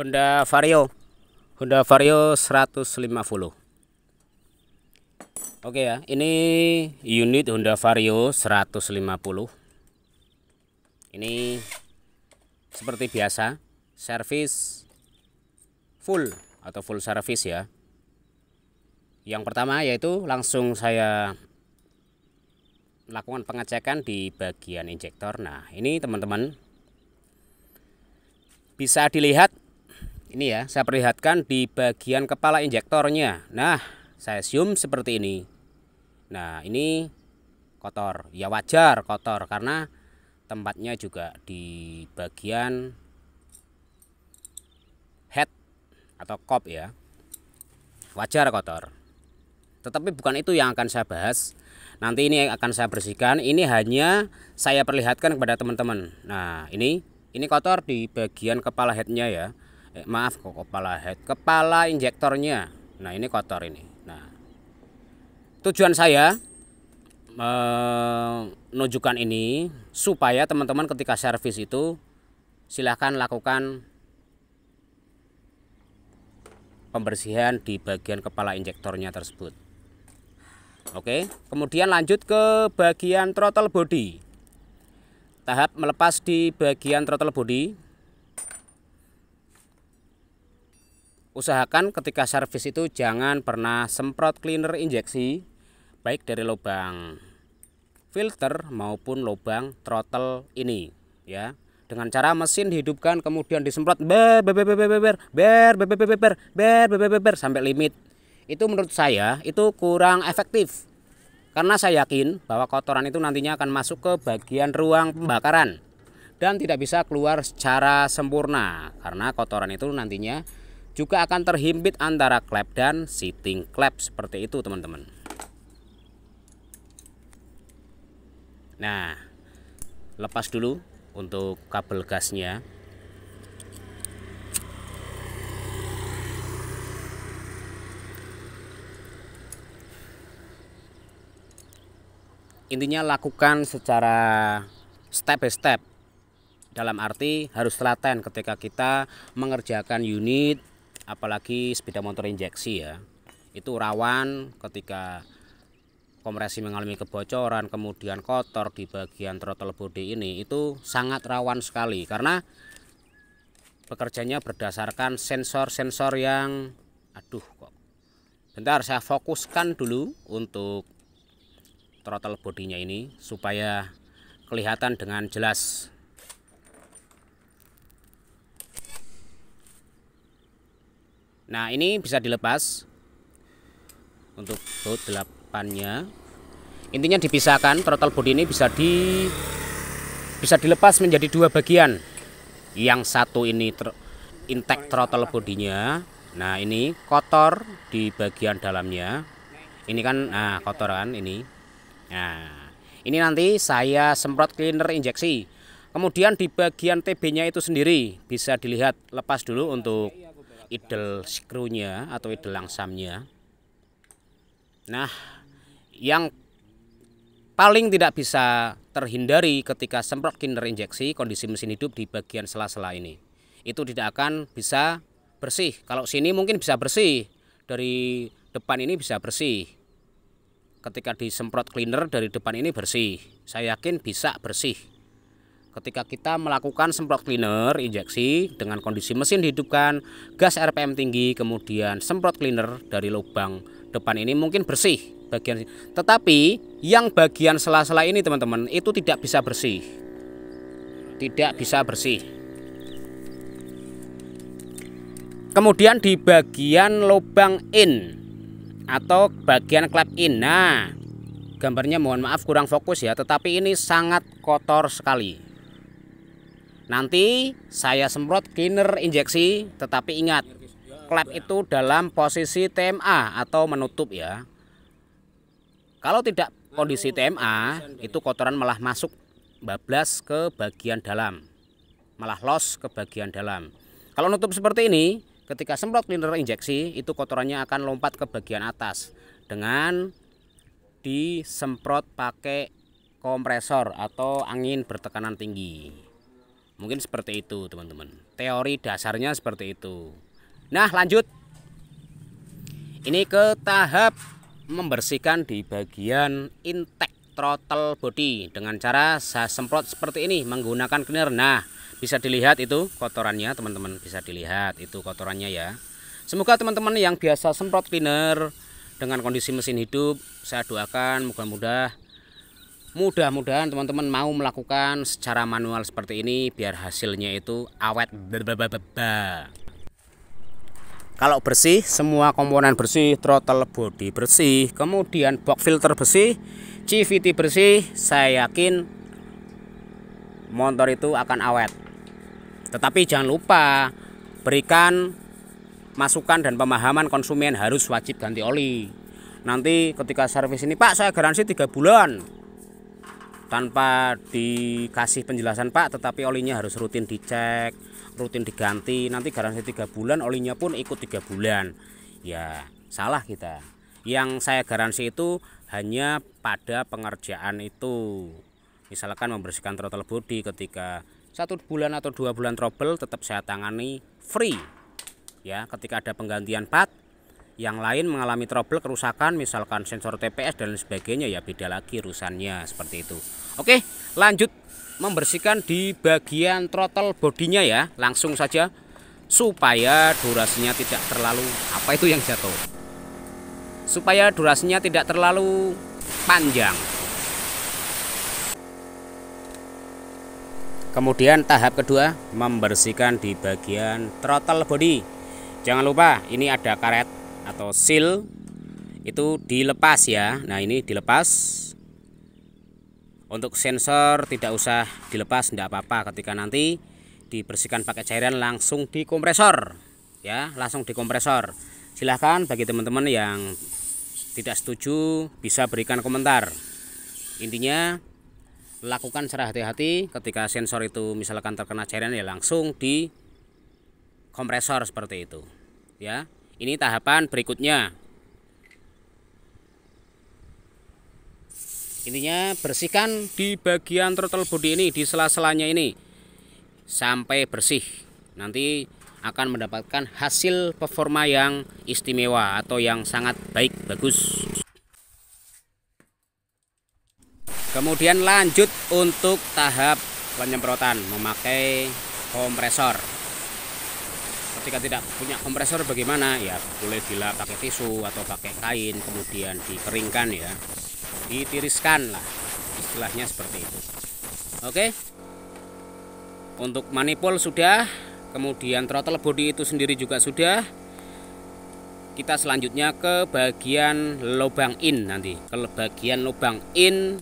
Honda Vario 150. Oke ya, ini unit Honda Vario 150. Ini seperti biasa, servis full atau full service ya. Yang pertama yaitu langsung saya lakukan pengecekan di bagian injektor. Nah, ini teman-teman bisa dilihat, ini ya, saya perlihatkan di bagian kepala injektornya. Nah, saya zoom seperti ini. Nah, ini kotor. Ya wajar kotor karena tempatnya juga di bagian head atau kop ya. Wajar kotor. Tetapi bukan itu yang akan saya bahas. Nanti ini akan saya bersihkan. Ini hanya saya perlihatkan kepada teman-teman. Nah, ini kotor di bagian kepala headnya ya. Maaf kok kepala head, kepala injektornya. Nah, ini kotor ini. Nah, tujuan saya menunjukkan ini supaya teman-teman ketika servis itu silahkan lakukan pembersihan di bagian kepala injektornya tersebut. Oke, kemudian lanjut ke bagian throttle body. Tahap melepas di bagian throttle body. Usahakan ketika servis itu jangan pernah semprot cleaner injeksi, baik dari lubang filter maupun lubang throttle ini ya. Dengan cara mesin dihidupkan kemudian disemprot sampai limit. Itu menurut saya itu kurang efektif. Karena saya yakin bahwa kotoran itu nantinya akan masuk ke bagian ruang pembakaran dan tidak bisa keluar secara sempurna karena kotoran itu nantinya juga akan terhimpit antara klep dan seating klep seperti itu teman-teman. Nah, lepas dulu untuk kabel gasnya. Intinya lakukan secara step by step. Dalam arti harus telaten ketika kita mengerjakan unit, apalagi sepeda motor injeksi ya. Itu rawan ketika kompresi mengalami kebocoran, kemudian kotor di bagian throttle body ini, itu sangat rawan sekali karena bekerjanya berdasarkan sensor-sensor yang bentar saya fokuskan dulu untuk throttle bodinya ini supaya kelihatan dengan jelas. Nah, ini bisa dilepas untuk baut delapannya. Intinya dipisahkan, throttle body ini bisa dilepas menjadi dua bagian. Yang satu ini intake throttle bodinya. Nah, ini kotor di bagian dalamnya. Ini kan kotor kan ini. Nah, ini nanti saya semprot cleaner injeksi. Kemudian di bagian TB-nya itu sendiri bisa dilihat, lepas dulu untuk idle screw-nya atau idle langsamnya. Nah, yang paling tidak bisa terhindari ketika semprot cleaner injeksi kondisi mesin hidup di bagian sela-sela ini. Itu tidak akan bisa bersih. Kalau sini mungkin bisa bersih, dari depan ini bisa bersih. Ketika disemprot cleaner dari depan ini bersih, saya yakin bisa bersih. Ketika kita melakukan semprot cleaner injeksi dengan kondisi mesin dihidupkan, gas RPM tinggi, kemudian semprot cleaner dari lubang depan ini mungkin bersih bagian. Tetapi yang bagian sela-sela ini teman-teman itu tidak bisa bersih. Tidak bisa bersih. Kemudian di bagian lubang in atau bagian klep in. Nah, gambarnya mohon maaf kurang fokus ya, tetapi ini sangat kotor sekali. Nanti saya semprot cleaner injeksi, tetapi ingat, klep itu dalam posisi TMA atau menutup ya. Kalau tidak kondisi TMA, itu kotoran malah masuk bablas ke bagian dalam, malah los ke bagian dalam. Kalau nutup seperti ini, ketika semprot cleaner injeksi, itu kotorannya akan lompat ke bagian atas dengan disemprot pakai kompresor atau angin bertekanan tinggi. Mungkin seperti itu teman-teman, teori dasarnya seperti itu. Nah lanjut, ini ke tahap membersihkan di bagian intake throttle body dengan cara saya semprot seperti ini menggunakan cleaner. Nah bisa dilihat itu kotorannya teman-teman, bisa dilihat itu kotorannya ya. Semoga teman-teman yang biasa semprot cleaner dengan kondisi mesin hidup, saya doakan mudah-mudahan teman-teman mau melakukan secara manual seperti ini biar hasilnya itu awet. Kalau bersih, semua komponen bersih, throttle body bersih, kemudian box filter bersih, CVT bersih, saya yakin motor itu akan awet. Tetapi jangan lupa berikan masukan dan pemahaman konsumen, harus wajib ganti oli. Nanti ketika servis ini, Pak saya garansi 3 bulan, tanpa dikasih penjelasan Pak, tetapi olinya harus rutin dicek, rutin diganti, nanti garansi 3 bulan, olinya pun ikut 3 bulan. Ya salah kita. Yang saya garansi itu hanya pada pengerjaan itu. Misalkan membersihkan throttle body, ketika 1 bulan atau 2 bulan trouble tetap saya tangani free. Ya, ketika ada penggantian part, yang lain mengalami trouble kerusakan, misalkan sensor TPS dan sebagainya, ya beda lagi urusannya seperti itu. Oke, lanjut membersihkan di bagian throttle bodinya ya, langsung saja supaya durasinya tidak terlalu supaya durasinya tidak terlalu panjang. Kemudian tahap kedua, membersihkan di bagian throttle body. Jangan lupa ini ada karet atau seal itu dilepas ya. Nah ini dilepas. Untuk sensor tidak usah dilepas, tidak apa-apa. Ketika nanti dibersihkan pakai cairan langsung dikompresor ya, langsung dikompresor. Silahkan bagi teman-teman yang tidak setuju bisa berikan komentar. Intinya lakukan secara hati-hati. Ketika sensor itu misalkan terkena cairan ya langsung dikompresor seperti itu ya. Ini tahapan berikutnya. Intinya bersihkan di bagian throttle body ini, di sela-selanya ini sampai bersih. Nanti akan mendapatkan hasil performa yang istimewa atau yang sangat baik, bagus. Kemudian lanjut untuk tahap penyemprotan memakai kompresor. Ketika tidak punya kompresor bagaimana? Ya boleh dilap pakai tisu atau pakai kain, kemudian dikeringkan ya, ditiriskan lah, istilahnya seperti itu. Oke, untuk manifold sudah, kemudian throttle body itu sendiri juga sudah. Kita selanjutnya ke bagian lubang in, nanti ke bagian lubang in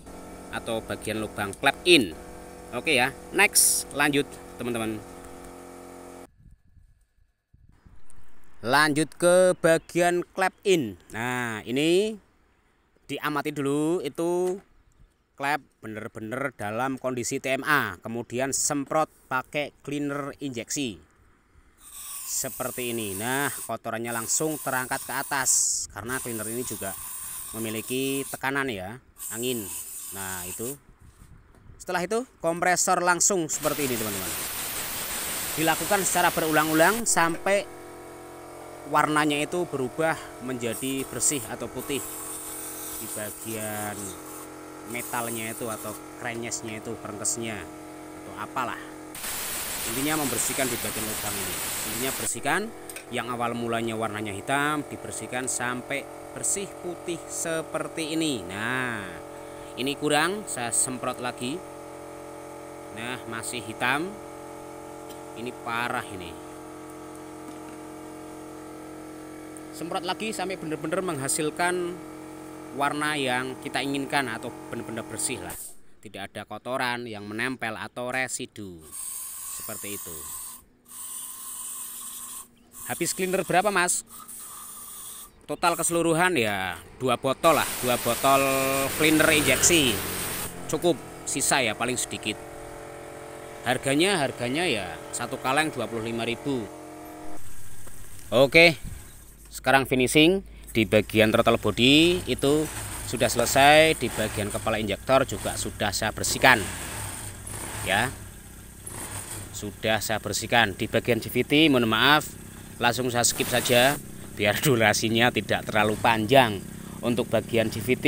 atau bagian lubang klep in. Oke ya, next lanjut teman-teman. Lanjut ke bagian klep in. Nah ini diamati dulu itu klep bener-bener dalam kondisi TMA, kemudian semprot pakai cleaner injeksi seperti ini. Nah kotorannya langsung terangkat ke atas karena cleaner ini juga memiliki tekanan ya, angin. Nah itu setelah itu kompresor langsung seperti ini teman-teman, dilakukan secara berulang-ulang sampai warnanya itu berubah menjadi bersih atau putih di bagian metalnya itu atau krenyesnya itu, perengkesnya atau apalah. Intinya membersihkan di bagian lubang ini. Intinya bersihkan yang awal mulanya warnanya hitam, dibersihkan sampai bersih putih seperti ini. Nah ini kurang, saya semprot lagi. Nah masih hitam, ini parah ini. Semprot lagi sampai benar-benar menghasilkan warna yang kita inginkan atau benar-benar bersih lah, tidak ada kotoran yang menempel atau residu seperti itu. Habis cleaner berapa mas? Total keseluruhan ya 2 botol lah, 2 botol cleaner injeksi cukup, sisa ya paling sedikit. Harganya ya 1 kaleng 25.000. Oke, sekarang finishing di bagian throttle body itu sudah selesai. Di bagian kepala injektor juga sudah saya bersihkan ya, sudah saya bersihkan. Di bagian CVT mohon maaf, langsung saya skip saja biar durasinya tidak terlalu panjang. Untuk bagian CVT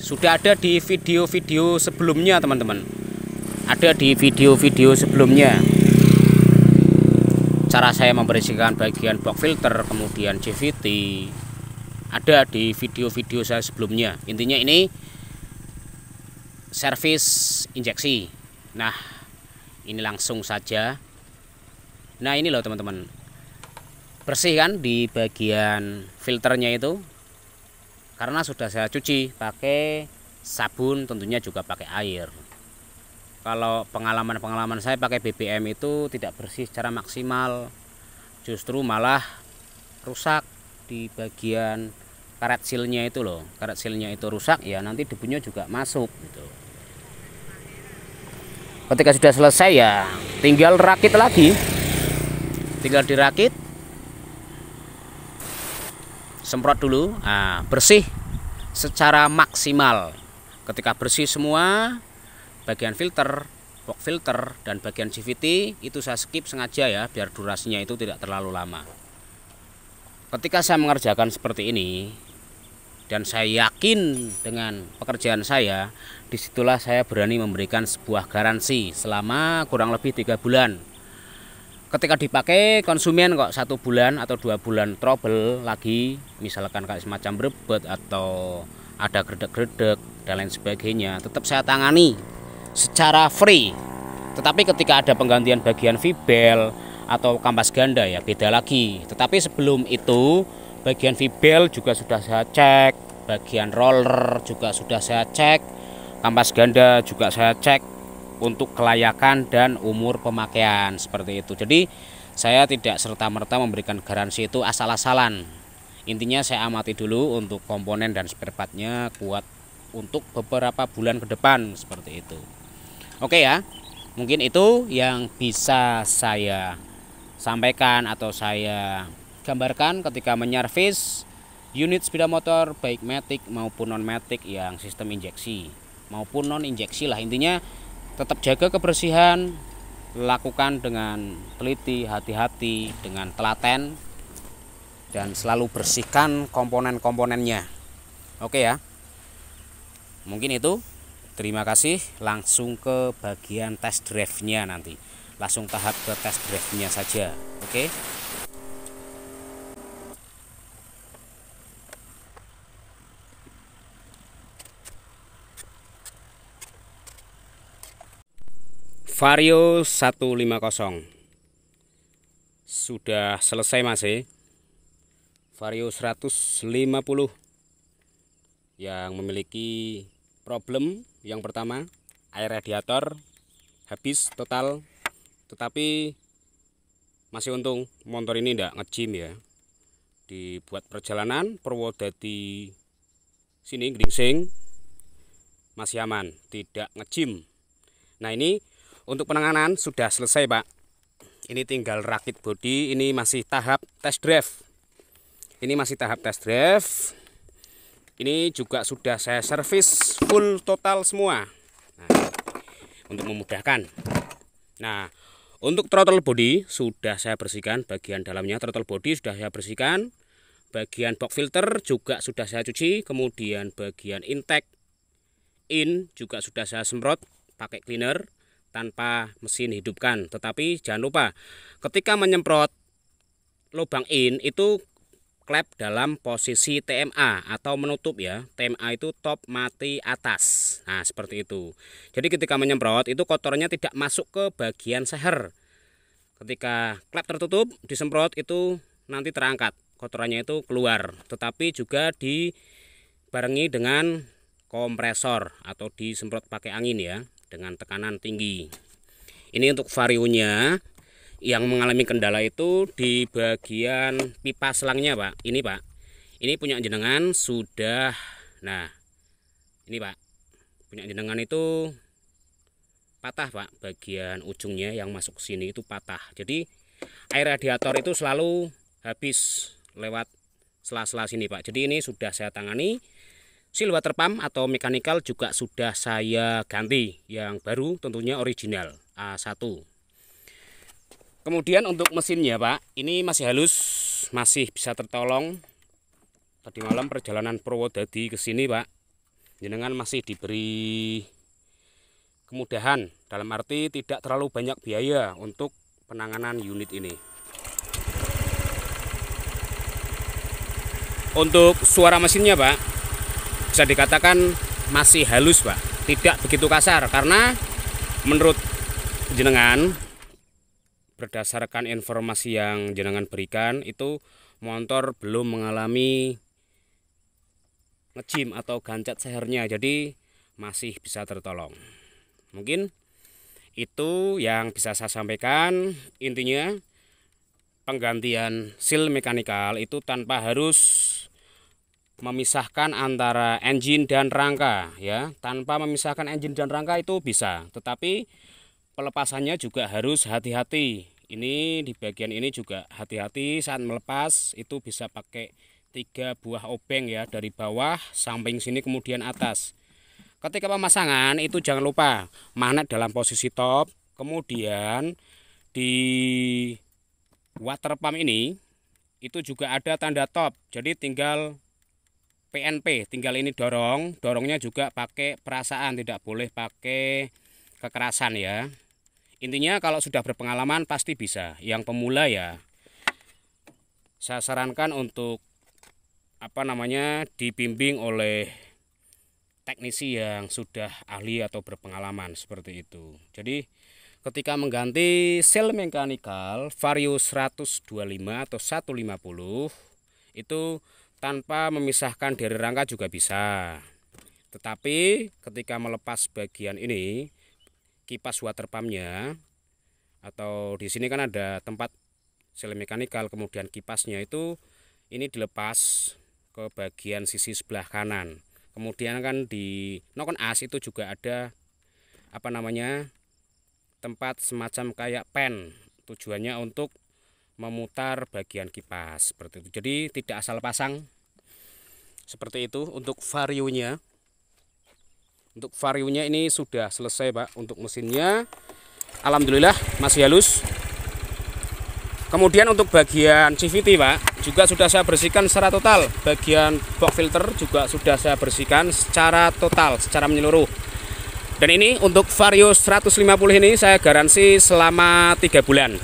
sudah ada di video-video sebelumnya teman-teman. Ada di video-video sebelumnya cara saya membersihkan bagian box filter kemudian CVT, ada di video-video saya sebelumnya. Intinya ini servis injeksi. Nah, ini langsung saja. Nah, ini loh teman-teman, bersih kan di bagian filternya itu, karena sudah saya cuci pakai sabun, tentunya juga pakai air. Kalau pengalaman saya pakai BBM itu tidak bersih secara maksimal, justru malah rusak di bagian karet sealnya itu loh. Karet sealnya itu rusak ya, nanti debunya juga masuk gitu. Ketika sudah selesai ya tinggal rakit lagi, tinggal dirakit, semprot dulu. Nah, bersih secara maksimal. Ketika bersih semua bagian filter, box filter dan bagian CVT itu saya skip sengaja ya, biar durasinya itu tidak terlalu lama. Ketika saya mengerjakan seperti ini dan saya yakin dengan pekerjaan saya, disitulah saya berani memberikan sebuah garansi selama kurang lebih 3 bulan. Ketika dipakai konsumen kok 1 bulan atau 2 bulan trouble lagi, misalkan kayak semacam berebut atau ada gredek-gredek dan lain sebagainya, tetap saya tangani secara free. Tetapi ketika ada penggantian bagian V-bel atau kampas ganda ya beda lagi. Tetapi sebelum itu bagian V-bel juga sudah saya cek, bagian roller juga sudah saya cek, kampas ganda juga saya cek untuk kelayakan dan umur pemakaian seperti itu. Jadi saya tidak serta-merta memberikan garansi itu asal-asalan. Intinya saya amati dulu untuk komponen dan spare partnya kuat untuk beberapa bulan ke depan seperti itu. Oke ya, mungkin itu yang bisa saya sampaikan atau saya gambarkan ketika menyervis unit sepeda motor baik matic maupun non matic yang sistem injeksi maupun non injeksi lah. Intinya tetap jaga kebersihan, lakukan dengan teliti, hati-hati, dengan telaten, dan selalu bersihkan komponen-komponennya. Oke ya, mungkin itu. Terima kasih. Langsung ke bagian test drive-nya nanti. Langsung tahap ke test drive-nya saja. Oke. Vario 150 sudah selesai masih. Vario 150 yang memiliki problem yang pertama, air radiator habis total. Tetapi masih untung motor ini tidak nge-gym ya. Dibuat perjalanan Purwodadi sini Gringsing masih aman, tidak nge-gym. Nah, ini untuk penanganan sudah selesai Pak. Ini tinggal rakit bodi, ini masih tahap test drive. Ini masih tahap test drive. Ini juga sudah saya servis full total semua. Nah, untuk memudahkan. Nah, untuk throttle body sudah saya bersihkan, bagian dalamnya throttle body sudah saya bersihkan. Bagian box filter juga sudah saya cuci, kemudian bagian intake in juga sudah saya semprot pakai cleaner tanpa mesin hidupkan. Tetapi jangan lupa ketika menyemprot lubang in itu klep dalam posisi TMA atau menutup ya. TMA itu top mati atas. Nah, seperti itu. Jadi ketika menyemprot itu kotornya tidak masuk ke bagian seher. Ketika klep tertutup disemprot itu nanti terangkat, kotorannya itu keluar. Tetapi juga dibarengi dengan kompresor atau disemprot pakai angin ya, dengan tekanan tinggi. Ini untuk varionya. Yang mengalami kendala itu di bagian pipa selangnya Pak. Ini Pak, ini punya jenengan sudah. Nah, ini Pak, punya jenengan itu patah Pak, bagian ujungnya yang masuk ke sini itu patah. Jadi air radiator itu selalu habis lewat sela-sela sini Pak. Jadi ini sudah saya tangani. Seal water pump atau mechanical juga sudah saya ganti, yang baru tentunya original A1. Kemudian untuk mesinnya Pak, ini masih halus, masih bisa tertolong. Tadi malam perjalanan Purwodadi ke sini Pak, jenengan masih diberi kemudahan, dalam arti tidak terlalu banyak biaya untuk penanganan unit ini. Untuk suara mesinnya Pak, bisa dikatakan masih halus Pak, tidak begitu kasar, karena menurut jenengan, berdasarkan informasi yang jenengan berikan, itu motor belum mengalami ngejim atau gancet sehernya, jadi masih bisa tertolong. Mungkin itu yang bisa saya sampaikan. Intinya penggantian seal mekanikal itu tanpa harus memisahkan antara engine dan rangka ya. Tanpa memisahkan engine dan rangka itu bisa, tetapi pelepasannya juga harus hati-hati. Ini di bagian ini juga hati-hati saat melepas, itu bisa pakai 3 buah obeng ya, dari bawah, samping sini, kemudian atas. Ketika pemasangan itu jangan lupa magnet dalam posisi top, kemudian di water pump ini itu juga ada tanda top. Jadi tinggal PNP, tinggal ini dorongnya juga pakai perasaan, tidak boleh pakai kekerasan ya. Intinya kalau sudah berpengalaman pasti bisa. Yang pemula ya saya sarankan untuk dibimbing oleh teknisi yang sudah ahli atau berpengalaman seperti itu. Jadi ketika mengganti seal mekanikal Vario 125 atau 150 itu tanpa memisahkan dari rangka juga bisa. Tetapi ketika melepas bagian ini, kipas water pumpnya, atau di sini kan ada tempat seal mekanikal, kemudian kipasnya itu ini dilepas ke bagian sisi sebelah kanan. Kemudian kan di nokon as itu juga ada tempat semacam kayak pen, tujuannya untuk memutar bagian kipas seperti itu. Jadi tidak asal pasang seperti itu. Untuk varionya, ini sudah selesai Pak. Untuk mesinnya alhamdulillah masih halus. Kemudian untuk bagian CVT Pak, juga sudah saya bersihkan secara total. Bagian box filter juga sudah saya bersihkan secara total, secara menyeluruh. Dan ini untuk Vario 150 ini saya garansi selama 3 bulan.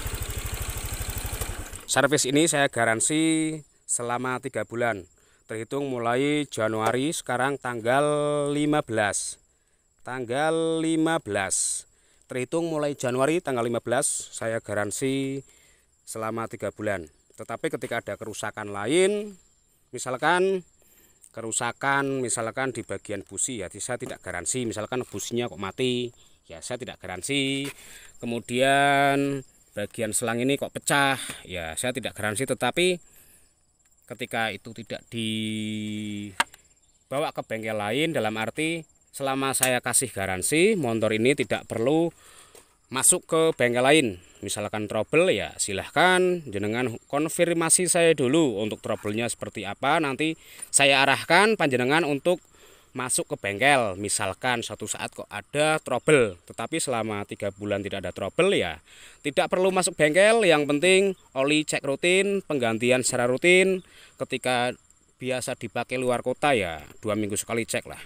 Servis ini saya garansi selama 3 bulan. Terhitung mulai Januari, sekarang tanggal 15. Terhitung mulai Januari tanggal 15 saya garansi selama 3 bulan. Tetapi ketika ada kerusakan lain, misalkan di bagian busi ya, saya tidak garansi. Misalkan businya kok mati ya, saya tidak garansi. Kemudian bagian selang ini kok pecah ya, saya tidak garansi. Tetapi ketika itu tidak dibawa ke bengkel lain, dalam arti selama saya kasih garansi, motor ini tidak perlu masuk ke bengkel lain. Misalkan trouble ya silahkan jenengan konfirmasi saya dulu untuk troublenya seperti apa, nanti saya arahkan panjenengan untuk masuk ke bengkel. Misalkan suatu saat kok ada trouble, tetapi selama 3 bulan tidak ada trouble ya tidak perlu masuk bengkel. Yang penting oli cek rutin, penggantian secara rutin. Ketika biasa dipakai luar kota ya 2 minggu sekali cek lah.